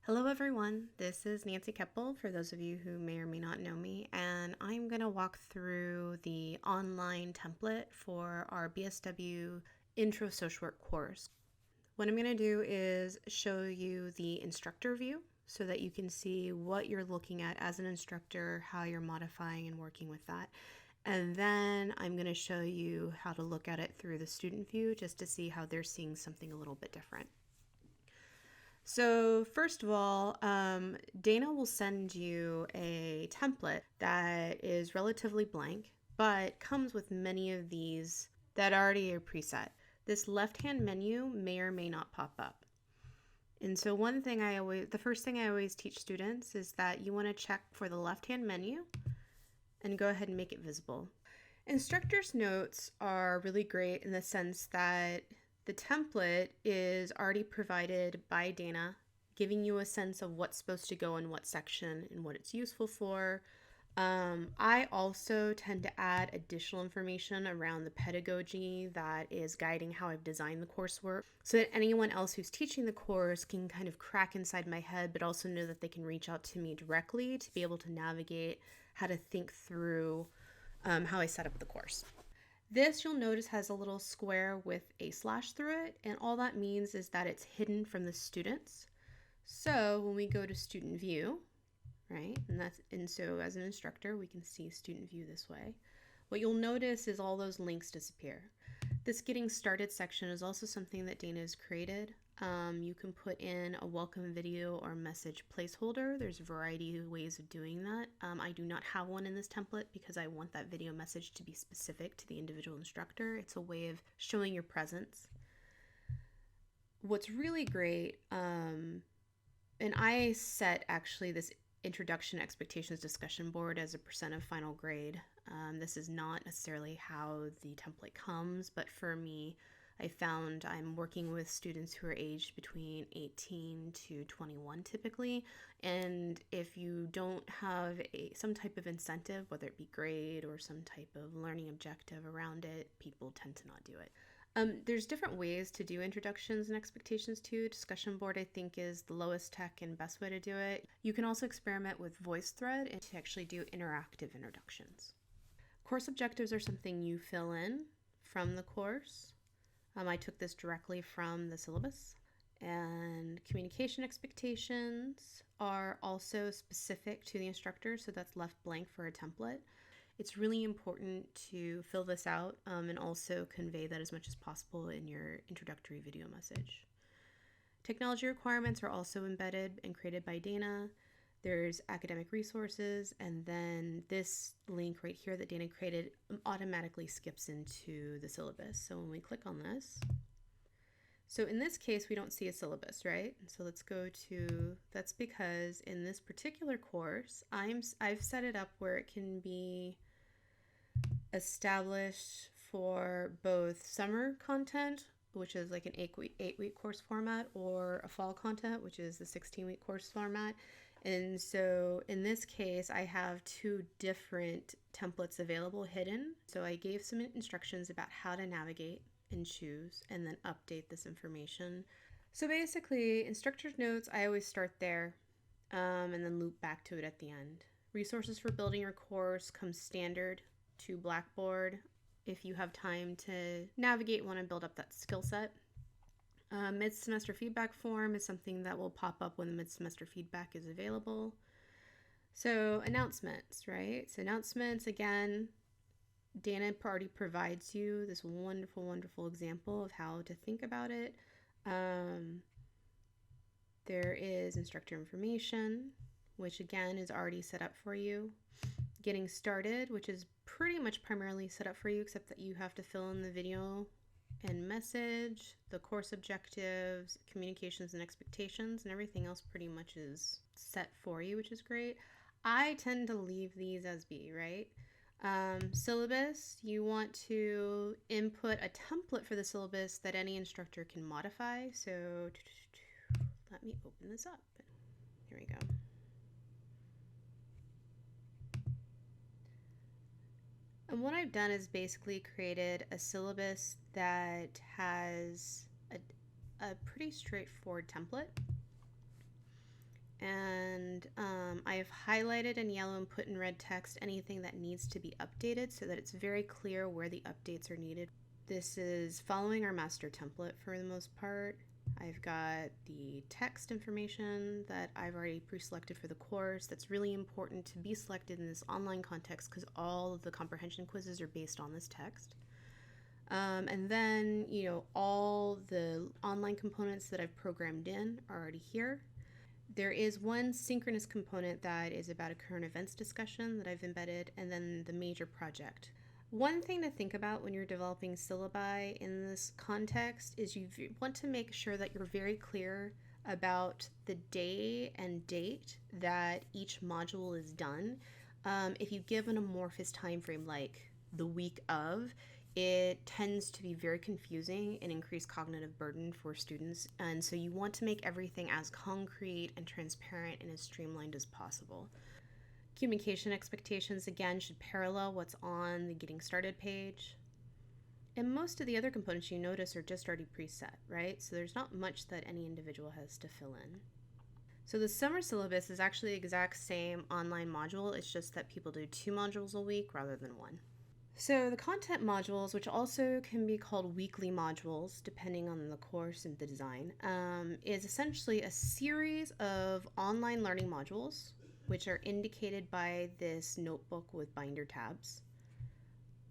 Hello, everyone. This is Nancy Keppel, for those of you who may or may not know me, and I'm going to walk through the online template for our BSW Intro Social Work course. What I'm going to do is show you the instructor view so that you can see what you're looking at as an instructor, how you're modifying and working with that. And then I'm going to show you how to look at it through the student view just to see how they're seeing something a little bit different. So first of all, Dana will send you a template that is relatively blank, but comes with many of these that already are preset. This left-hand menu may or may not pop up. And so the first thing I always teach students is that you want to check for the left-hand menu and go ahead and make it visible. Instructor's notes are really great in the sense that the template is already provided by Dana, giving you a sense of what's supposed to go in what section and what it's useful for. I also tend to add additional information around the pedagogy that is guiding how I've designed the coursework so that anyone else who's teaching the course can kind of crack inside my head, but also know that they can reach out to me directly to be able to navigate how to think through how I set up the course. This, you'll notice, has a little square with a slash through it, and all that means is that it's hidden from the students. So when we go to student view, right, and so as an instructor, we can see student view this way. What you'll notice is all those links disappear. This getting started section is also something that Dana has created. You can put in a welcome video or message placeholder. There's a variety of ways of doing that. I do not have one in this template because I want that video message to be specific to the individual instructor. It's a way of showing your presence. What's really great, and I set actually this introduction expectations discussion board as a % of final grade. This is not necessarily how the template comes, but for me, I found I'm working with students who are aged between 18 to 21 typically, and if you don't have some type of incentive, whether it be grade or some type of learning objective around it, people tend to not do it. There's different ways to do introductions and expectations too. Discussion board, I think, is the lowest tech and best way to do it. You can also experiment with VoiceThread and to actually do interactive introductions. Course objectives are something you fill in from the course. I took this directly from the syllabus. And communication expectations are also specific to the instructor, so that's left blank for a template. It's really important to fill this out and also convey that as much as possible in your introductory video message. Technology requirements are also embedded and created by Dana. There's academic resources, and then this link right here that Dana created automatically skips into the syllabus. So when we click on this, so in this case, we don't see a syllabus, right? So let's go to, that's because in this particular course, I've set it up where it can be established for both summer content, which is like an 8-week course format, or a fall content, which is the 16-week course format. And so in this case, I have two different templates available hidden. So I gave some instructions about how to navigate and choose and then update this information. So basically, instructor's notes, I always start there and then loop back to it at the end. Resources for building your course comes standard to Blackboard if you have time to navigate, want to build up that skill set. Mid-semester feedback form is something that will pop up when the mid-semester feedback is available. So announcements, right? So announcements, again, Dana already provides you this wonderful, wonderful example of how to think about it. There is instructor information, which again is already set up for you. Getting started, which is pretty much primarily set up for you, except that you have to fill in the video and message, the course objectives, communications and expectations, and everything else pretty much is set for you, which is great. I tend to leave these as B, right? Syllabus, you want to input a template for the syllabus that any instructor can modify. So let me open this up. Here we go. And what I've done is basically created a syllabus that has a pretty straightforward template. I've highlighted in yellow and put in red text anything that needs to be updated so that it's very clear where the updates are needed. This is following our master template for the most part. I've got the text information that I've already pre-selected for the course. That's really important to be selected in this online context because all of the comprehension quizzes are based on this text. And then, all the online components that I've programmed in are already here. There is one synchronous component that is about a current events discussion that I've embedded, and then the major project. One thing to think about when you're developing syllabi in this context is you want to make sure that you're very clear about the day and date that each module is done. If you give an amorphous time frame like the week of, it tends to be very confusing and increase cognitive burden for students. And so you want to make everything as concrete and transparent and as streamlined as possible. Communication expectations, again, should parallel what's on the Getting Started page. And most of the other components you notice are just already preset, right? So there's not much that any individual has to fill in. So the summer syllabus is actually the exact same online module. It's just that people do 2 modules a week rather than 1. So the content modules, which also can be called weekly modules, depending on the course and the design, is essentially a series of online learning modules, which are indicated by this notebook with binder tabs.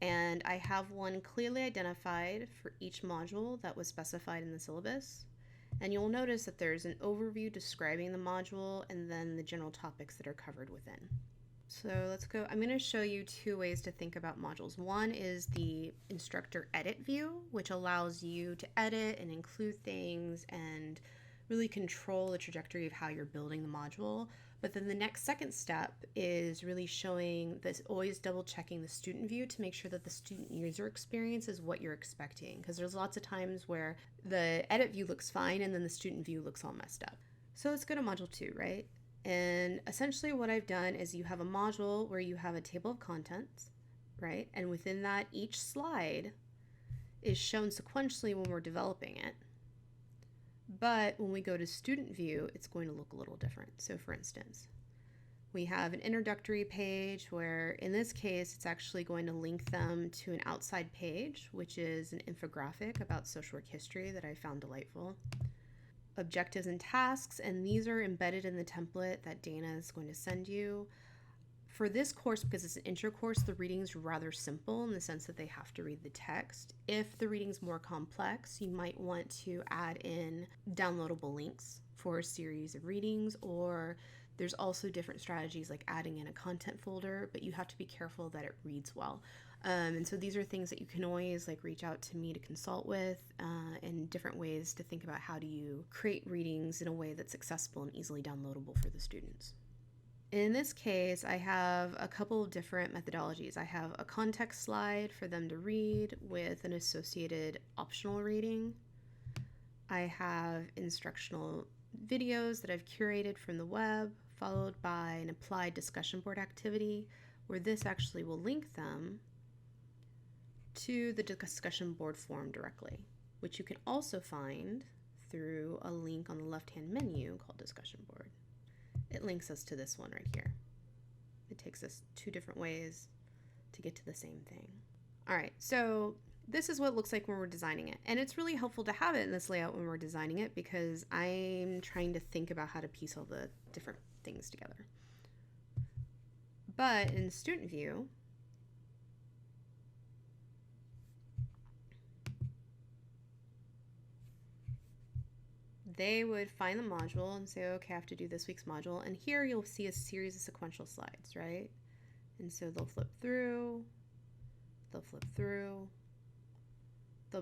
And I have one clearly identified for each module that was specified in the syllabus. And you'll notice that there's an overview describing the module and then the general topics that are covered within. So let's go. I'm going to show you 2 ways to think about modules. One is the instructor edit view, which allows you to edit and include things and really control the trajectory of how you're building the module. But then the second step is really showing this, always double checking the student view to make sure that the student user experience is what you're expecting. Because there's lots of times where the edit view looks fine and then the student view looks all messed up. So let's go to module 2, right? And essentially what I've done is you have a module where you have a table of contents, right? And within that, each slide is shown sequentially when we're developing it. But when we go to student view, it's going to look a little different. So for instance, we have an introductory page where in this case, it's actually going to link them to an outside page, which is an infographic about social work history that I found delightful. Objectives and tasks, and these are embedded in the template that Dana is going to send you. For this course, because it's an intro course, the reading's rather simple in the sense that they have to read the text. If the reading's more complex, you might want to add in downloadable links for a series of readings, or there's also different strategies like adding in a content folder, but you have to be careful that it reads well. And so these are things that you can always reach out to me to consult with, and different ways to think about how do you create readings in a way that's accessible and easily downloadable for the students. In this case, I have a couple of different methodologies. I have a context slide for them to read with an associated optional reading. I have instructional videos that I've curated from the web, followed by an applied discussion board activity, where this actually will link them to the discussion board form directly, which you can also find through a link on the left-hand menu called discussion board. It links us to this one right here. It takes us 2 different ways to get to the same thing. All right, so this is what it looks like when we're designing it. And it's really helpful to have it in this layout when we're designing it because I'm trying to think about how to piece all the different things together. But in student view, they would find the module and say, okay, I have to do this week's module. And here you'll see a series of sequential slides, right? And so they'll flip through, they'll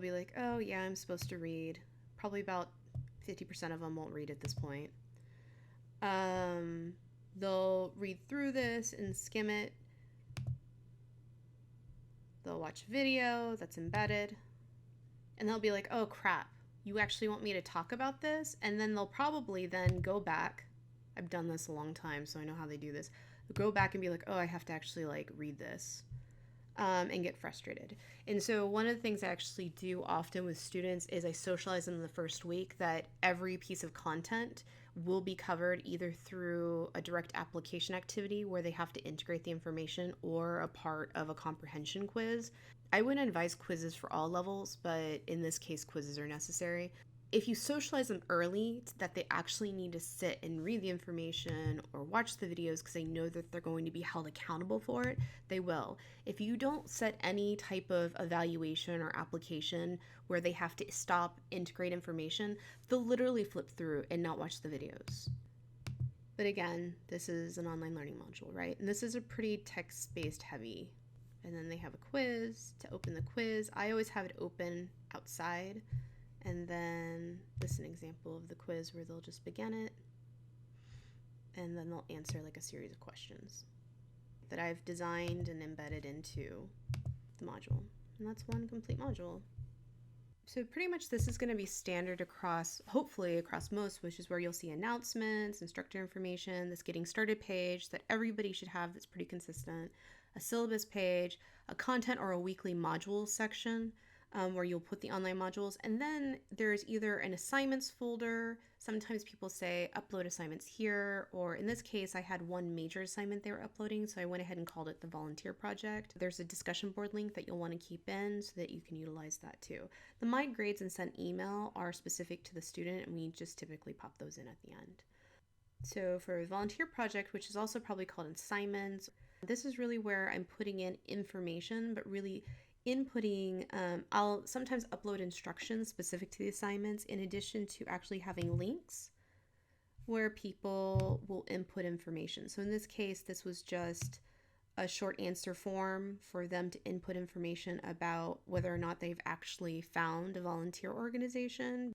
be like, oh yeah, I'm supposed to read. Probably about 50% of them won't read at this point. They'll read through this and skim it. They'll watch a video that's embedded. And they'll be like, oh crap, you actually want me to talk about this? And then they'll probably then go back. I've done this a long time, so I know how they do this. They'll go back and be like, oh, I have to actually read this. and get frustrated. And so one of the things I actually do often with students is I socialize them the first week that every piece of content will be covered either through a direct application activity where they have to integrate the information or a part of a comprehension quiz. I wouldn't advise quizzes for all levels, but in this case, quizzes are necessary. If you socialize them early that they actually need to sit and read the information or watch the videos because they know that they're going to be held accountable for it, they will. If you don't set any type of evaluation or application where they have to stop, integrate information, they'll literally flip through and not watch the videos. But again, this is an online learning module, right? And this is a pretty text-based heavy. And then they have a quiz. To open the quiz, I always have it open outside. And then this is an example of the quiz where they'll just begin it. And then they'll answer like a series of questions that I've designed and embedded into the module. And that's one complete module. So pretty much this is going to be standard across, hopefully across most, which is where you'll see announcements, instructor information, this getting started page that everybody should have that's pretty consistent, a syllabus page, a content or a weekly module section where you'll put the online modules. And then there's either an assignments folder. Sometimes people say upload assignments here, or in this case, I had one major assignment they were uploading, so I went ahead and called it the volunteer project. There's a discussion board link that you'll want to keep in so that you can utilize that too. The My Grades and Sent email are specific to the student, and we just typically pop those in at the end. So for a volunteer project, which is also probably called assignments, this is really where I'm putting in information, but really inputting, I'll sometimes upload instructions specific to the assignments in addition to actually having links where people will input information. So in this case, this was just a short answer form for them to input information about whether or not they've actually found a volunteer organization.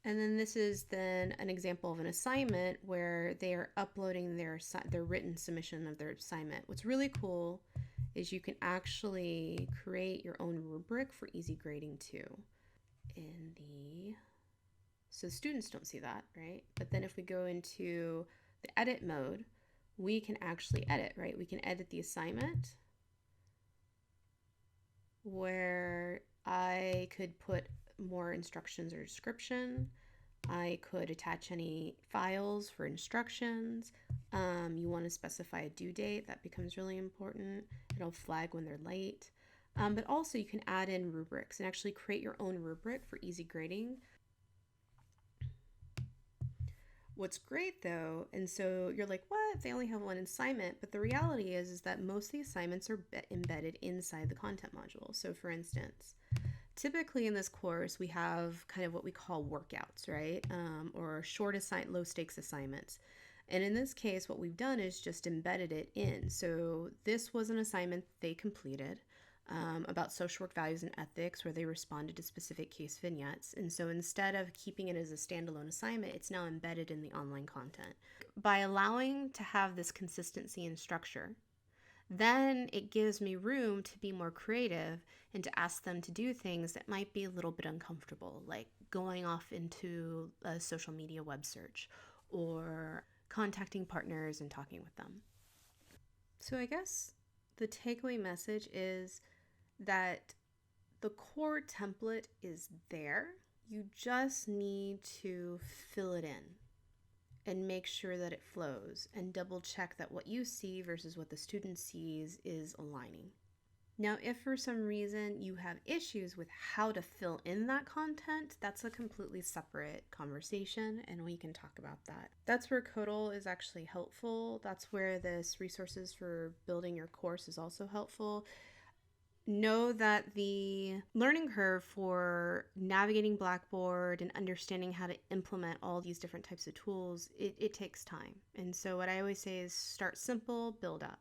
And then this is then an example of an assignment where they are uploading their written submission of their assignment. What's really cool is you can actually create your own rubric for easy grading too. So students don't see that, right? But then if we go into the edit mode, we can actually edit, right? We can edit the assignment where I could put more instructions or description. I could attach any files for instructions. You want to specify a due date. That becomes really important. It'll flag when they're late. But also you can add in rubrics and actually create your own rubric for easy grading. What's great though, and so you're like, what? They only have one assignment. But the reality is that most of the assignments are embedded inside the content module. So for instance, typically in this course, we have kind of what we call workouts, right? Or short low stakes assignments. And in this case, what we've done is just embedded it in. So this was an assignment they completed about social work values and ethics, where they responded to specific case vignettes. And so instead of keeping it as a standalone assignment, it's now embedded in the online content. By allowing to have this consistency in structure, then it gives me room to be more creative and to ask them to do things that might be a little bit uncomfortable, like going off into a social media web search or contacting partners and talking with them. So I guess the takeaway message is that the core template is there. You just need to fill it in and make sure that it flows and double check that what you see versus what the student sees is aligning. Now, if for some reason you have issues with how to fill in that content, that's a completely separate conversation and we can talk about that. That's where Codal is actually helpful. That's where this resources for building your course is also helpful. Know that the learning curve for navigating Blackboard and understanding how to implement all these different types of tools, it takes time. And so what I always say is start simple, build up.